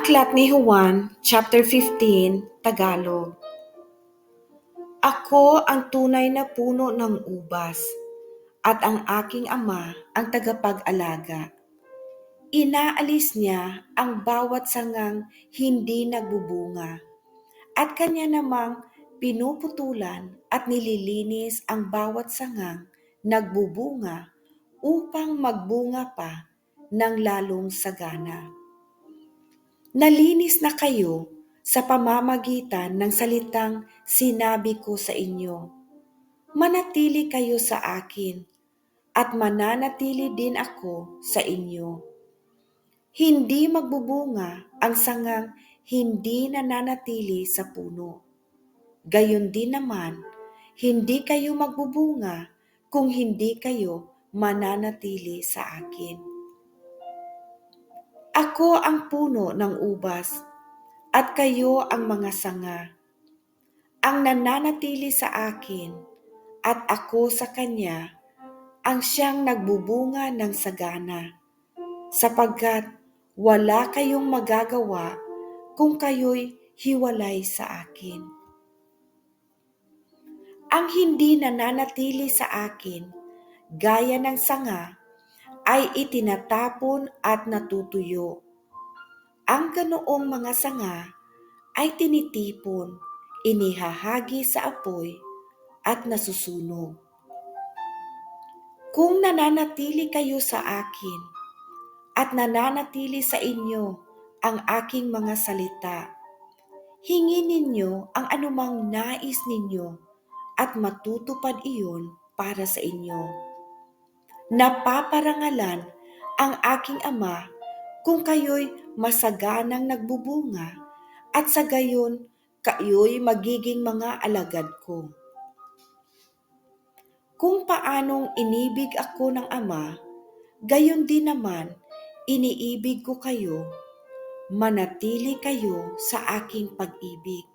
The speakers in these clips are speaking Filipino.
Aklat ni Juan, chapter 15, Tagalog. Ako ang tunay na puno ng ubas, at ang aking ama ang tagapag-alaga. Inaalis niya ang bawat sangang hindi nagbubunga, at kanya namang pinuputulan at nililinis ang bawat sangang nagbubunga upang magbunga pa ng lalong sagana. Nalinis na kayo sa pamamagitan ng salitang sinabi ko sa inyo. Manatili kayo sa akin at mananatili din ako sa inyo. Hindi magbubunga ang sangang hindi nananatili sa puno. Gayon din naman, hindi kayo magbubunga kung hindi kayo mananatili sa akin. Ako ang puno ng ubas, at kayo ang mga sanga. Ang nananatili sa akin, at ako sa kanya, ang siyang nagbubunga ng sagana, sapagkat wala kayong magagawa kung kayo'y hiwalay sa akin. Ang hindi nananatili sa akin, gaya ng sanga, ay itinatapon at natutuyo. Ang ganoong mga sanga ay tinitipon, inihahagi sa apoy at nasusunog. Kung nananatili kayo sa akin at nananatili sa inyo ang aking mga salita, hingin ninyo ang anumang nais ninyo at matutupad iyon para sa inyo. Napaparangalan ang aking ama kung kayo'y masaganang nagbubunga at sa gayon kayo'y magiging mga alagad ko. Kung paanong inibig ako ng Ama, gayon din naman iniibig ko kayo, manatili kayo sa aking pag-ibig.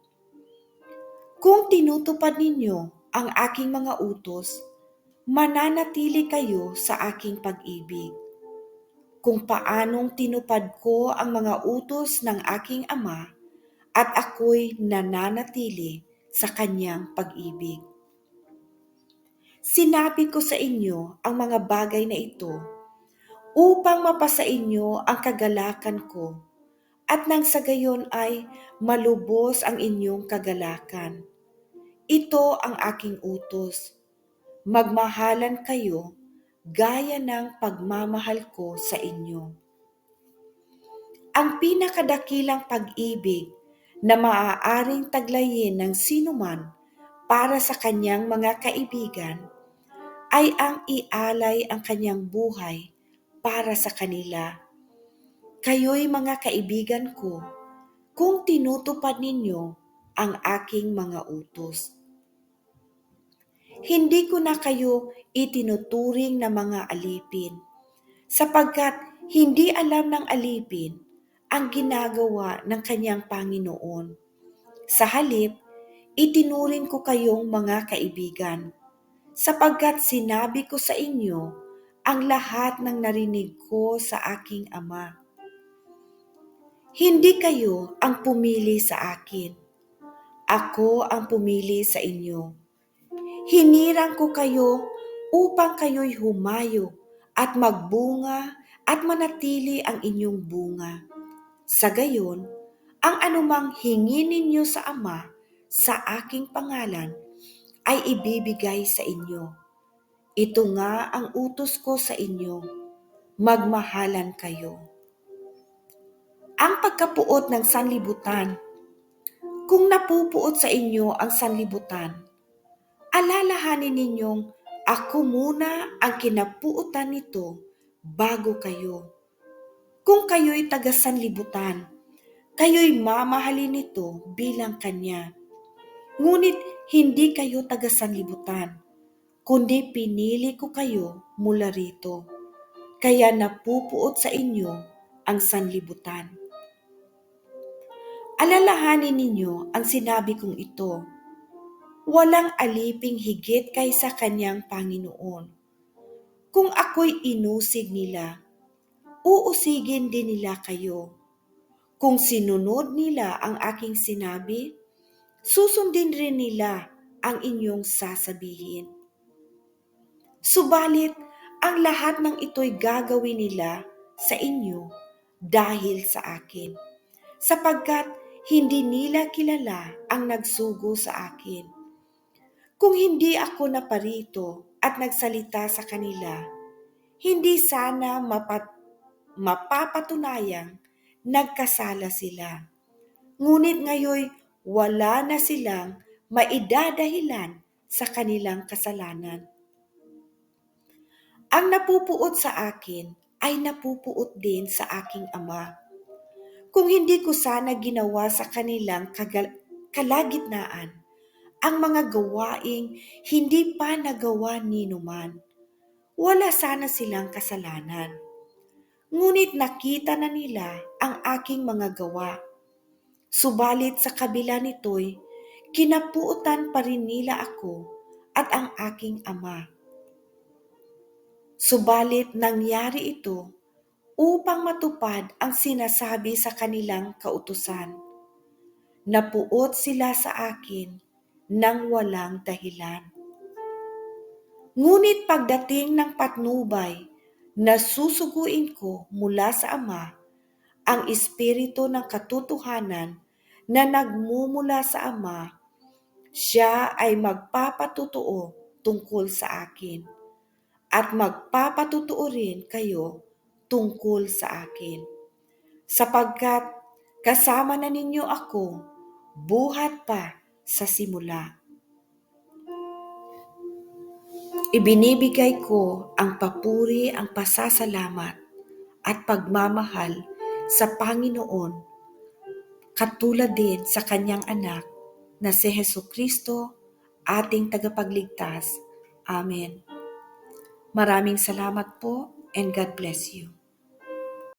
Kung tinutupad ninyo ang aking mga utos, mananatili kayo sa aking pag-ibig. Kung paanong tinupad ko ang mga utos ng aking Ama, at ako'y nananatili sa kanyang pag-ibig. Sinabi ko sa inyo ang mga bagay na ito upang mapasa inyo ang kagalakan ko, at nang sa gayon ay malubos ang inyong kagalakan. Ito ang aking utos. Magmahalan kayo gaya ng pagmamahal ko sa inyo. Ang pinakadakilang pag-ibig na maaaring taglayin ng sinuman para sa kanyang mga kaibigan ay ang ialay ang kanyang buhay para sa kanila. Kayo'y mga kaibigan ko kung tinutupad ninyo ang aking mga utos. Hindi ko na kayo itinuturing na mga alipin, sapagkat hindi alam ng alipin ang ginagawa ng kanyang Panginoon. Sa halip, itinuring ko kayong mga kaibigan, sapagkat sinabi ko sa inyo ang lahat ng narinig ko sa aking Ama. Hindi kayo ang pumili sa akin. Ako ang pumili sa inyo. Hinirang ko kayo upang kayo'y humayo at magbunga at manatili ang inyong bunga. Sa gayon, ang anumang hingin ninyo sa Ama sa aking pangalan ay ibibigay sa inyo. Ito nga ang utos ko sa inyo, magmahalan kayo. Ang pagkapuot ng sanlibutan. Kung napupuot sa inyo ang sanlibutan, alalahanin ninyong ako muna ang kinapuutan nito bago kayo. Kung kayo'y taga-sanlibutan, kayo'y mamahalin nito bilang kanya. Ngunit hindi kayo taga-sanlibutan, kundi pinili ko kayo mula rito, kaya napupuot sa inyo ang sanlibutan. Alalahanin ninyo ang sinabi kong ito. Walang aliping higit kaysa kanyang Panginoon. Kung ako'y inusig nila, uusigin din nila kayo. Kung sinunod nila ang aking sinabi, susundin rin nila ang inyong sasabihin. Subalit, ang lahat ng ito'y gagawin nila sa inyo dahil sa akin, sapagkat hindi nila kilala ang nagsugo sa akin. Kung hindi ako naparito at nagsalita sa kanila, hindi sana mapapatunayang nagkasala sila. Ngunit ngayon wala na silang maidadahilan sa kanilang kasalanan. Ang napupuot sa akin ay napupuot din sa aking Ama. Kung hindi ko sana ginawa sa kanilang kalagitnaan ang mga gawaing hindi pa nagawa ni numan, wala sana silang kasalanan. Ngunit nakita na nila ang aking mga gawa. Subalit sa kabila nito'y kinapuutan pa rin nila ako at ang aking Ama. Subalit nangyari ito upang matupad ang sinasabi sa kanilang kautusan. Napuot sila sa akin nang walang dahilan. Ngunit pagdating ng patnubay, nasusuguin ko mula sa Ama ang Espiritu ng katotohanan na nagmumula sa Ama. Siya ay magpapatutuo tungkol sa akin at magpapatutuo rin kayo tungkol sa akin. Sapagkat kasama na ninyo ako buhat pa sa simula. Ibinibigay ko ang papuri, ang pasasalamat at pagmamahal sa Panginoon, katulad din sa kanyang anak na si Hesukristo, ating tagapagligtas. Amen. Maraming salamat po and God bless you.